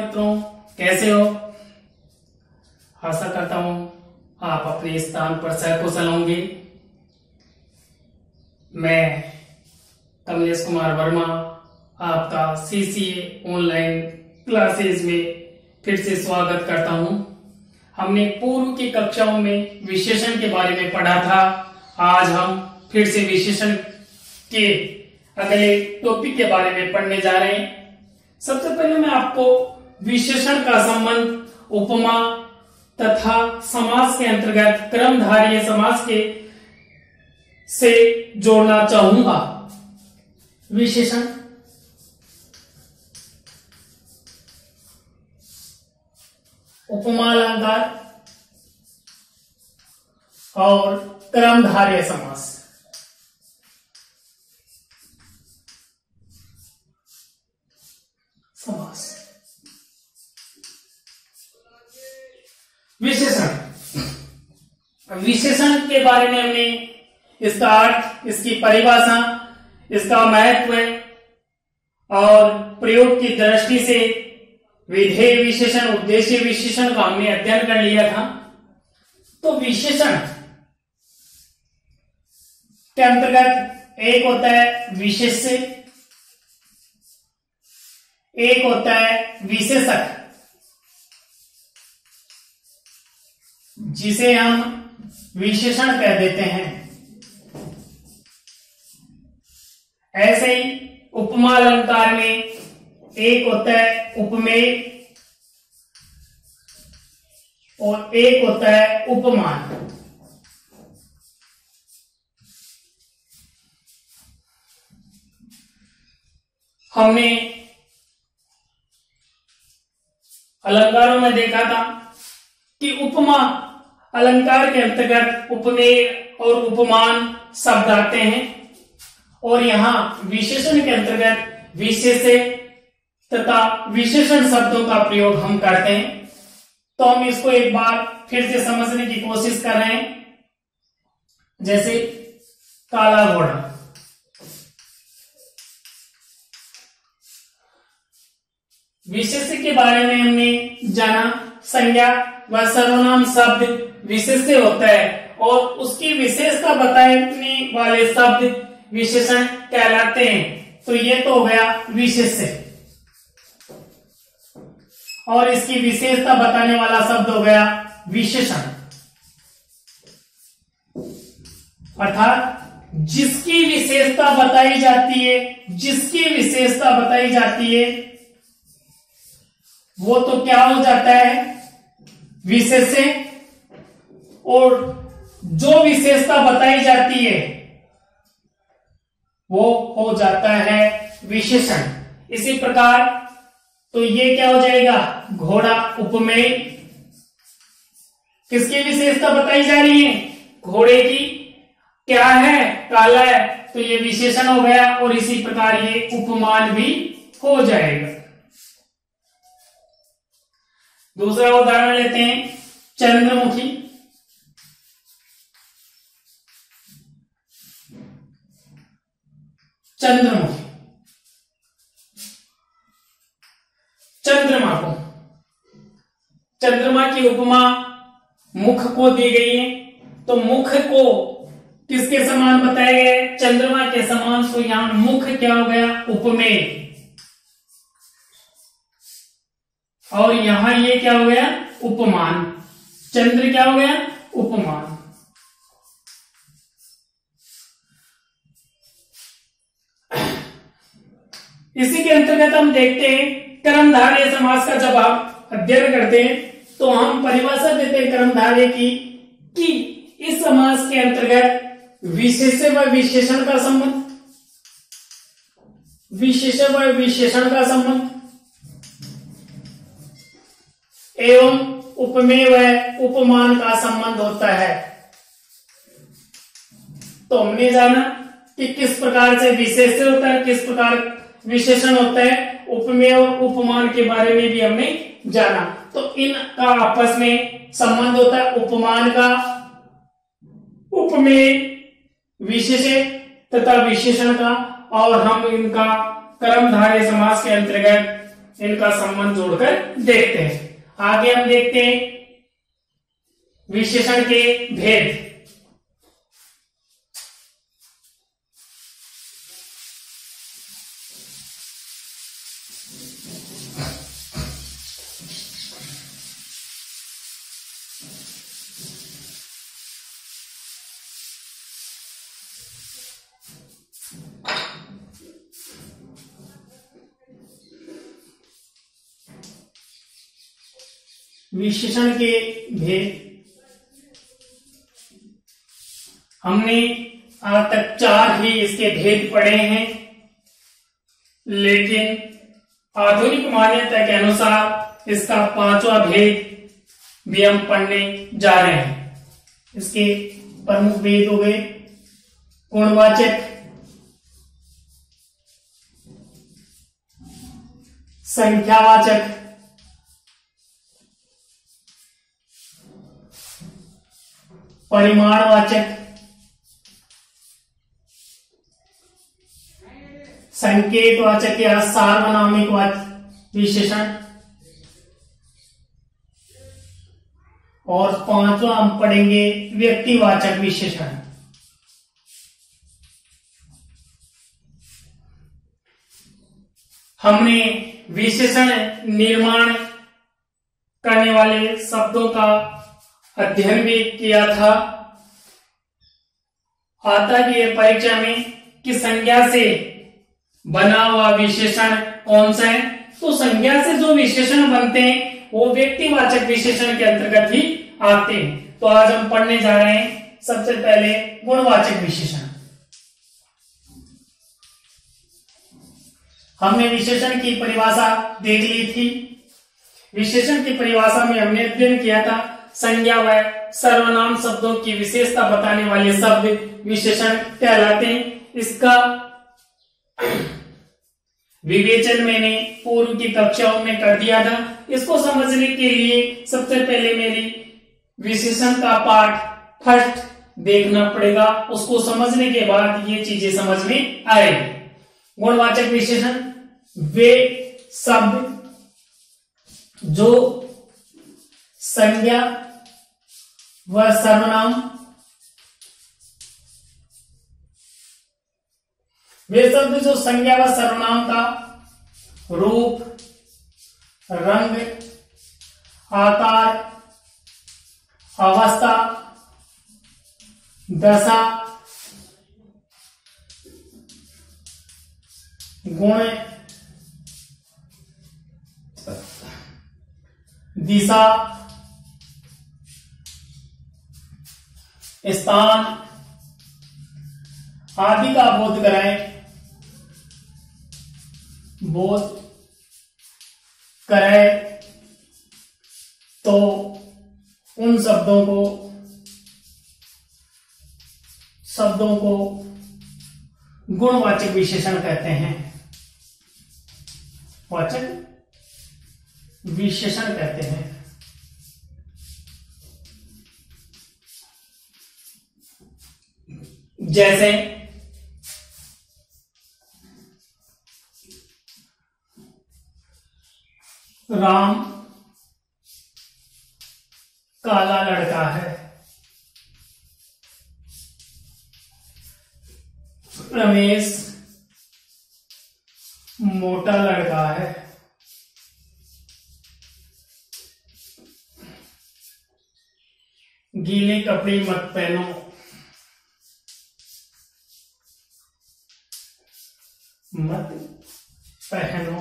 मित्रों, कैसे हो? आशा करता हूं आप अपने स्थान पर सकुशल होंगे। मैं कमलेश कुमार वर्मा आपका सीसीए ऑनलाइन क्लासेस में फिर से स्वागत करता हूं। हमने पूर्व की कक्षाओं में विशेषण के बारे में पढ़ा था। आज हम फिर से विशेषण के अगले टॉपिक के बारे में पढ़ने जा रहे हैं। सबसे पहले मैं आपको विशेषण का संबंध उपमा तथा समास के अंतर्गत कर्मधारय समास के से जोड़ना चाहूंगा। विशेषण उपमा अलंकार और कर्मधारय समास। विशेषण के बारे में हमने इसका अर्थ, इसकी परिभाषा, इसका महत्व और प्रयोग की दृष्टि से विधेय विशेषण, उद्देश्य विशेषण का हमने अध्ययन कर लिया था। तो विशेषण के अंतर्गत एक होता है विशेष्य, एक होता है विशेषक, जिसे हम विशेषण कह देते हैं। ऐसे ही उपमा अलंकार में एक होता है उपमेय और एक होता है उपमान। हमने अलंकारों में देखा था कि उपमा अलंकार के अंतर्गत उपमेय और उपमान शब्द आते हैं और यहां विशेषण के अंतर्गत विशेष्य तथा विशेषण शब्दों का प्रयोग हम करते हैं। तो हम इसको एक बार फिर से समझने की कोशिश कर रहे हैं। जैसे काला घोड़ा, विशेष्य के बारे में हमने जाना। संज्ञा व सर्वनाम शब्द विशेष्य होता है और उसकी विशेषता बताने वाले शब्द विशेषण कहलाते हैं। तो ये तो हो गया विशेष्य और इसकी विशेषता बताने वाला शब्द हो गया विशेषण। अर्थात जिसकी विशेषता बताई जाती है, जिसकी विशेषता बताई जाती है वो तो क्या हो जाता है? विशेष्य। और जो विशेषता बताई जाती है वो हो जाता है विशेषण। इसी प्रकार तो ये क्या हो जाएगा? घोड़ा उपमेय। किसकी विशेषता बताई जा रही है? घोड़े की। क्या है? काला है, तो ये विशेषण हो गया और इसी प्रकार ये उपमान भी हो जाएगा। दूसरा उदाहरण लेते हैं, चंद्रमुखी। चंद्रमुखी, चंद्रमा की उपमा मुख को दी गई है। तो मुख को किसके समान बताया गया है? चंद्रमा के समान। तो यहां मुख क्या हो गया? उपमेय। और यहां ये क्या हो गया? उपमान। चंद्र क्या हो गया? उपमान। इसी के अंतर्गत हम देखते हैं कर्मधारय समास का जब आप अध्ययन करते हैं तो हम परिभाषा देते हैं कर्मधारय की कि इस समास के अंतर्गत विशेष्य व विशेषण का संबंध, विशेष्य व विशेषण का संबंध एवं उपमेय व उपमान का संबंध होता है। तो हमने जाना कि किस प्रकार से विशेष्य होता है, किस प्रकार विशेषण होता है। उपमेय और उपमान के बारे में भी हमने जाना। तो इनका आपस में संबंध होता है। उपमान का उपमेय विशेष्य तथा विशेषण का, और हम इनका कर्मधारय समास के अंतर्गत इनका संबंध जोड़कर देखते हैं। आगे हम देखते हैं विशेषण के भेद। विशेषण के भेद हमने आज तक 4 ही इसके भेद पढ़े हैं, लेकिन आधुनिक मान्यता के अनुसार इसका 5वां भेद भी हम पढ़ने जा रहे हैं। इसके प्रमुख भेद हो गए गुणवाचक, संख्यावाचक, परिमाणवाचक, संकेतवाचक या सार्वनामिक विशेषण, और 5वां हम पढ़ेंगे व्यक्तिवाचक विशेषण। हमने विशेषण निर्माण करने वाले शब्दों का अध्ययन भी किया था। आता भी है परीक्षा में कि संज्ञा से बना हुआ विशेषण कौन सा है, तो संज्ञा से जो विशेषण बनते हैं वो व्यक्तिवाचक विशेषण के अंतर्गत ही आते हैं। तो आज हम पढ़ने जा रहे हैं सबसे पहले गुणवाचक विशेषण। हमने विशेषण की परिभाषा देख ली थी। विशेषण की परिभाषा में हमने अध्ययन किया था संज्ञा व सर्वनाम शब्दों की विशेषता बताने वाले शब्द विशेषण कहलाते हैं। इसका विवेचन मैंने पूर्व की कक्षाओं में कर दिया था। इसको समझने के लिए सबसे पहले मेरी विशेषण का पाठ फर्स्ट देखना पड़ेगा, उसको समझने के बाद ये चीजें समझ में आएगी। गुणवाचक विशेषण वे शब्द जो संज्ञा व सर्वनाम, वे शब्द जो संज्ञा व सर्वनाम का रूप, रंग, आकार, अवस्था, दशा, गुण, दिशा, स्थान आदि का बोध कराएं, बोध कराए तो उन शब्दों को गुणवाचक विशेषण कहते हैं। वाचक विशेषण कहते हैं। जैसे राम काला लड़का है, रमेश मोटा लड़का है, गीले कपड़े मत पहनो, मत पहनो,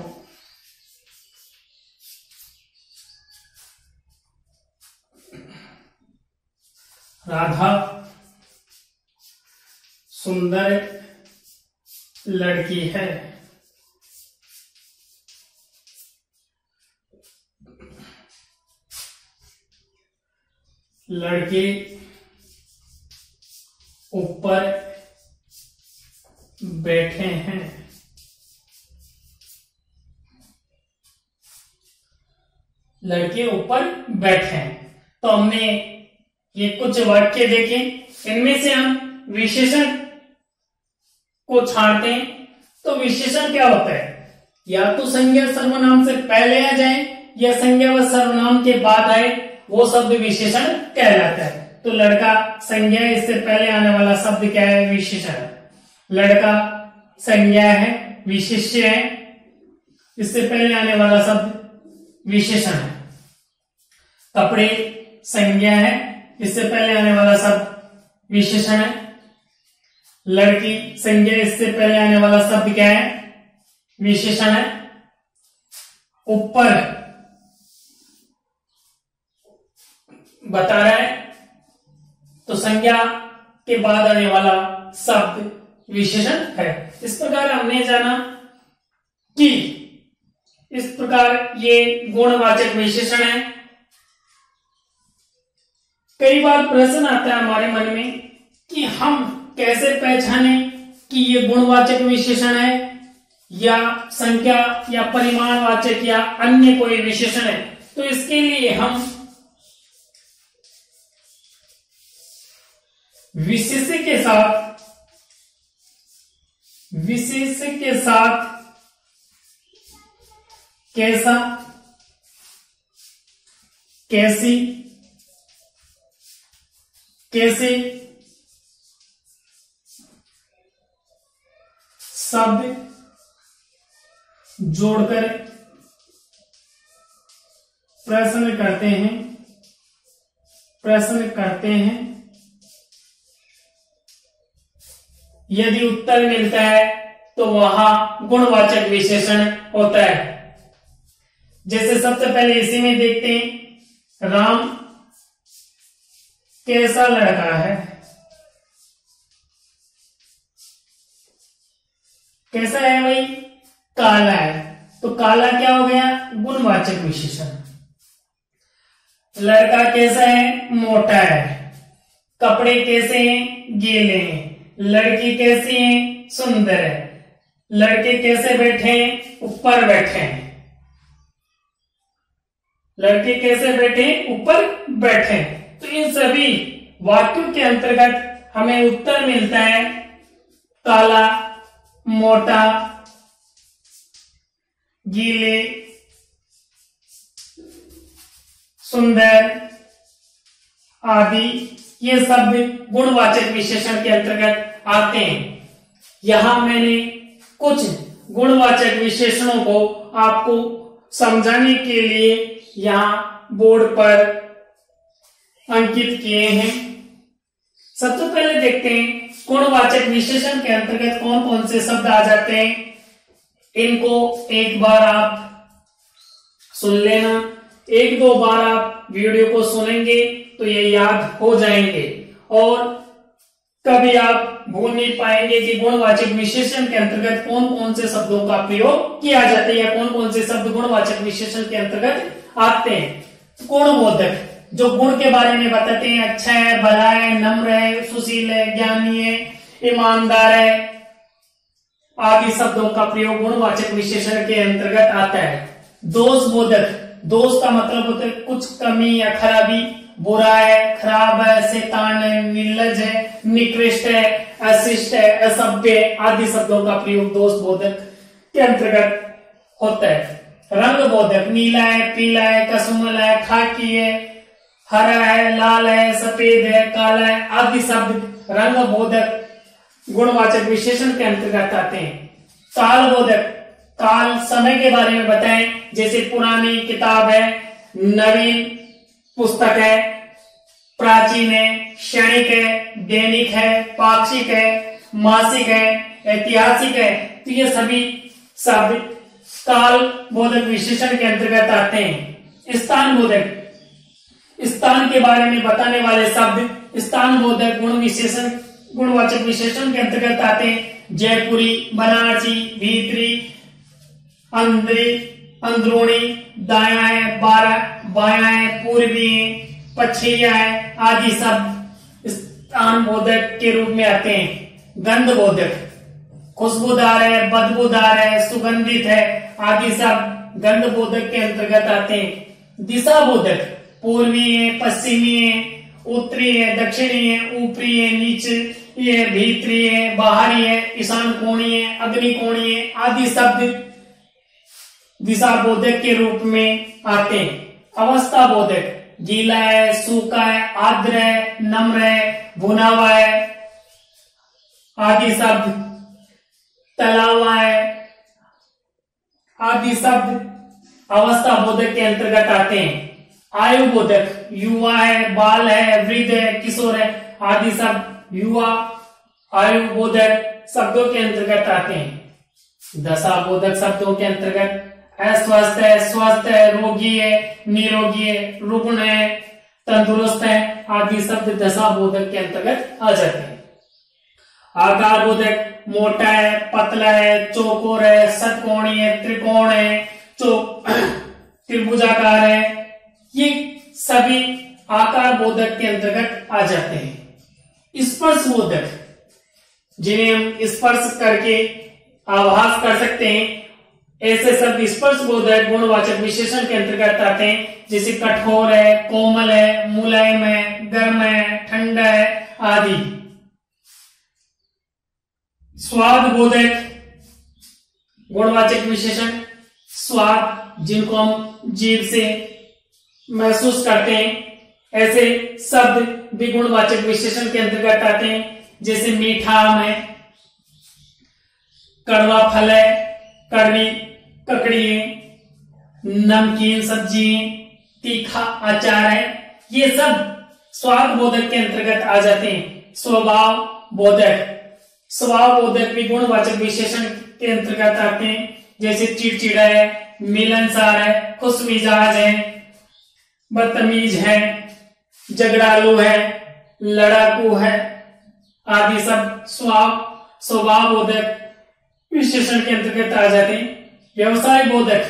राधा सुंदर लड़की है, लड़के ऊपर बैठे हैं, लड़के ऊपर बैठे हैं। तो हमने ये कुछ वाक्य देखे, इनमें से हम विशेषण को छांटते हैं। तो विशेषण क्या होता है? या तो संज्ञा सर्वनाम से पहले आ जाए या संज्ञा व सर्वनाम के बाद आए, वो शब्द विशेषण कहलाता है। तो लड़का संज्ञा है, इससे पहले आने वाला शब्द क्या है? विशेषण। लड़का संज्ञा है, विशेष्य है, इससे पहले आने वाला शब्द विशेषण है। कपड़े संज्ञा है, इससे पहले आने वाला शब्द विशेषण है। लड़की संज्ञा, इससे पहले आने वाला शब्द क्या है? विशेषण है। ऊपर बता रहा है तो संज्ञा के बाद आने वाला शब्द विशेषण है। इस प्रकार हमने जाना कि इस प्रकार ये गुणवाचक विशेषण है। कई बार प्रश्न आता है हमारे मन में कि हम कैसे पहचाने कि ये गुणवाचक विशेषण है या संख्या या परिमाणवाचक या अन्य कोई विशेषण है। तो इसके लिए हम विशेष्य के साथ कैसा, कैसी, कैसे शब्द जोड़कर प्रश्न करते हैं। यदि उत्तर मिलता है तो वहां गुणवाचक विशेषण होता है। जैसे सबसे पहले इसी में देखते हैं, राम कैसा लड़का है? कैसा है भाई? काला है। तो काला क्या हो गया? गुणवाचक विशेषण। लड़का कैसा है? मोटा है। कपड़े कैसे हैं? गीले हैं। लड़की कैसी है? सुंदर है। लड़के कैसे बैठे हैं? ऊपर बैठे हैं। लड़के कैसे बैठे हैं? ऊपर बैठे हैं। तो इन सभी वाक्यों के अंतर्गत हमें उत्तर मिलता है काला, मोटा, गीले, सुंदर आदि ये सब गुणवाचक विशेषण के अंतर्गत आते हैं। यहां मैंने कुछ गुणवाचक विशेषणों को आपको समझाने के लिए यहां बोर्ड पर अंकित किए हैं। सबसे पहले देखते हैं गुणवाचक विशेषण के अंतर्गत कौन कौन से शब्द आ जाते हैं। इनको एक बार आप सुन लेना, एक दो बार आप वीडियो को सुनेंगे तो ये याद हो जाएंगे और कभी आप भूल नहीं पाएंगे कि गुणवाचक विशेषण के अंतर्गत कौन कौन से शब्दों का प्रयोग किया जाता है या कौन कौन से शब्द गुणवाचक विशेषण के अंतर्गत आते हैं। गुणबोधक जो गुण के बारे में बताते हैं, अच्छा है, भला है, नम्र है, सुशील है, ज्ञानी है, ईमानदार है आदि शब्दों का प्रयोग गुणवाचक विशेषण के अंतर्गत आता है। दोषबोधक, दोष का मतलब होता है कुछ कमी या खराबी, बुरा है, खराब है, शैतान है, निर्लज है, निकृष्ट है, अशिष्ट है, असभ्य आदि शब्दों का प्रयोग दोषबोधक के अंतर्गत होता है। रंगबोधक, नीला है, पीला है, कसुमल है, खाकी है, हरा है, लाल है, सफेद है, काला है आदि शब्द रंगबोधक गुणवाचक विशेषण के अंतर्गत आते हैं। कालबोधक, काल समय के बारे में बताएं, जैसे पुरानी किताब है, नवीन पुस्तक है, प्राचीन है, क्षणिक है, दैनिक है, पाक्षिक है, मासिक है, ऐतिहासिक है। तो ये सभी शब्द काल बोधक विशेषण के अंतर्गत आते हैं। स्थान बोधक, स्थान के बारे में बताने वाले शब्द स्थान बोधक गुणवाचक विशेषण के अंतर्गत आते हैं। जयपुरी, बनारसी, भीतरी, अंदरी, अंदरूनी, दाया है, बाया है, पूर्वी है, पश्चिमी है आदि शब्द स्थान बोधक के रूप में आते हैं। गंध बोधक, खुशबूदार है, बदबूदार है, सुगंधित है आदि शब्द गंध बोधक के अंतर्गत आते हैं। दिशा बोधक, पूर्वी है, पश्चिमी है, उत्तरी है, दक्षिणी है, ऊपरी है, नीचे है, भीतरी है, बाहरी है, ईशान कोणीय है, अग्नि कोणीय है आदि शब्द दिशाबोधक के रूप में आते हैं। अवस्था बोधक गीला है, सूखा है, आर्द्र है, नम्र है, भुना हुआ है आदि शब्द, तला हुआ है आदि शब्द अवस्था बोधक के अंतर्गत आते हैं। आयु बोधक युवा है, बाल है, वृद्ध है, किशोर है आदि शब्द युवा आयु बोधक शब्दों के अंतर्गत आते हैं। दशा बोधक शब्दों के अंतर्गत अस्वस्थ है, स्वस्थ है, रोगी है, निरोगी है, रुग्ण है, तंदुरुस्त है आदि शब्द दशा बोधक के अंतर्गत आ जाते हैं। आकार बोधक मोटा है, पतला है, चौकोर है, षटकोणीय है, त्रिकोण है, त्रिभुजाकार है, ये सभी आकार बोधक के अंतर्गत आ जाते हैं। स्पर्श बोधक जिन्हें हम स्पर्श करके आभास कर सकते हैं, ऐसे शब्द स्पर्श बोधक गुणवाचक विशेषण के अंतर्गत आते हैं, जैसे कठोर है, कोमल है, मुलायम है, गर्म है, ठंडा है आदि। स्वाद बोधक गुणवाचक विशेषण स्वाद जिनको हम जीभ से महसूस करते हैं, ऐसे शब्द भी गुणवाचक विशेषण के अंतर्गत आते हैं, जैसे मीठा आम है, कड़वा फल है, कड़वी ककड़ी है, नमकीन सब्जी है, तीखा अचार है, ये सब स्वाद बोधक के अंतर्गत आ जाते हैं। स्वभाव बोधक स्वभाव बोधक भी गुणवाचक विशेषण के अंतर्गत आते हैं, जैसे चिड़चिड़ा है, मिलनसार है, खुशमिजाज है, बदतमीज है, झगड़ालू है, लड़ाकू है आदि सब स्वभाव बोधक विशेषण के अंतर्गत आ जाते हैं। व्यवसाय बोधक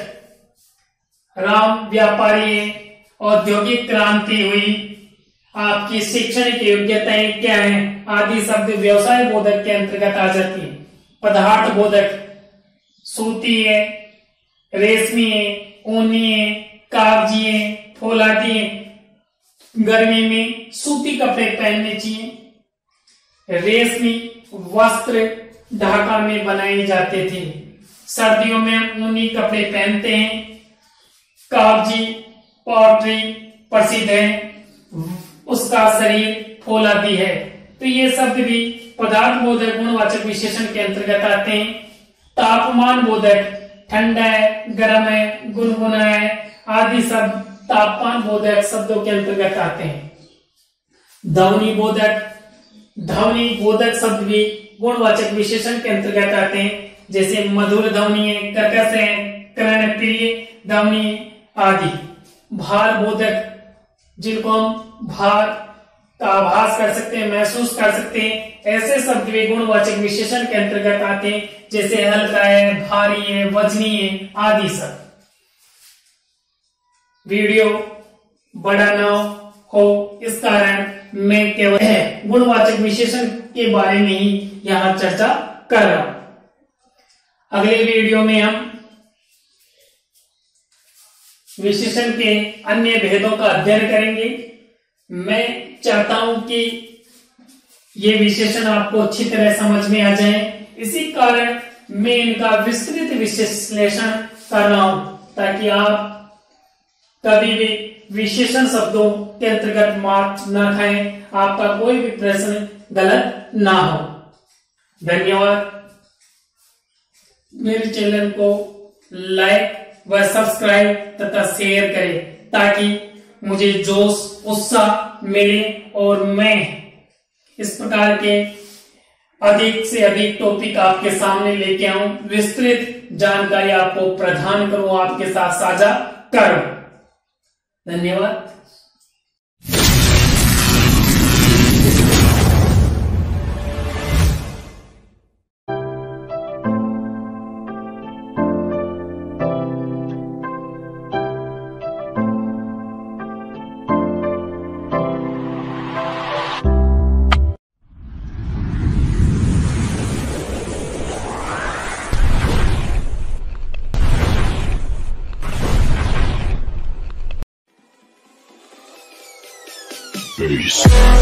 राम व्यापारी है, औद्योगिक क्रांति हुई, आपकी शैक्षणिक योग्यताएं क्या हैं आदि शब्द व्यवसाय बोधक के अंतर्गत आ जाती है। पदार्थ बोधक सूती है, रेशमी है, ऊनी है, कागजी है, फौलादी है, गर्मी में सूती कपड़े पहनने चाहिए। रेशमी वस्त्र ढाका में बनाए जाते थे, सर्दियों में हम ऊनी कपड़े पहनते हैं। कागजी पॉटरी प्रसिद्ध है, उसका शरीर फौलादी है। तो ये शब्द भी पदार्थ बोधक गुणवाचक विशेषण के अंतर्गत आते हैं। तापमान बोधक ठंडा है, गर्म है, गुनगुना है आदि शब्द तापमान बोधक शब्दों के अंतर्गत आते हैं। ध्वनि बोधक शब्द भी गुणवाचक विशेषण के अंतर्गत आते हैं, जैसे मधुर ध्वनि है, कर्कश है, कर्णप्रिय ध्वनि आदि। भार बोधक जिनको हम भार का आभास कर सकते हैं, महसूस कर सकते हैं, ऐसे शब्द भी गुणवाचक विशेषण के अंतर्गत आते हैं, जैसे हल्का है, भारी है, वजनी है आदि सब। वीडियो बड़ा न हो इस कारण मैं केवल गुणवाचक विशेषण के बारे में ही यहां चर्चा कर रहा हूं। अगले वीडियो में हम विशेषण के अन्य भेदों का अध्ययन करेंगे। मैं चाहता हूं कि ये विशेषण आपको अच्छी तरह समझ में आ जाए, इसी कारण मैं इनका विस्तृत विश्लेषण कर रहा हूं, ताकि आप कभी भी विशेषण शब्दों के अंतर्गत मार न खाएं, आपका कोई भी प्रश्न गलत ना हो। धन्यवाद। मेरे चैनल को लाइक व सब्सक्राइब तथा शेयर करें, ताकि मुझे जोश उत्साह मिले और मैं इस प्रकार के अधिक से अधिक टॉपिक आपके सामने लेके आऊं, विस्तृत जानकारी आपको प्रदान करूं, आपके साथ साझा करूं। धन्यवाद। Peace.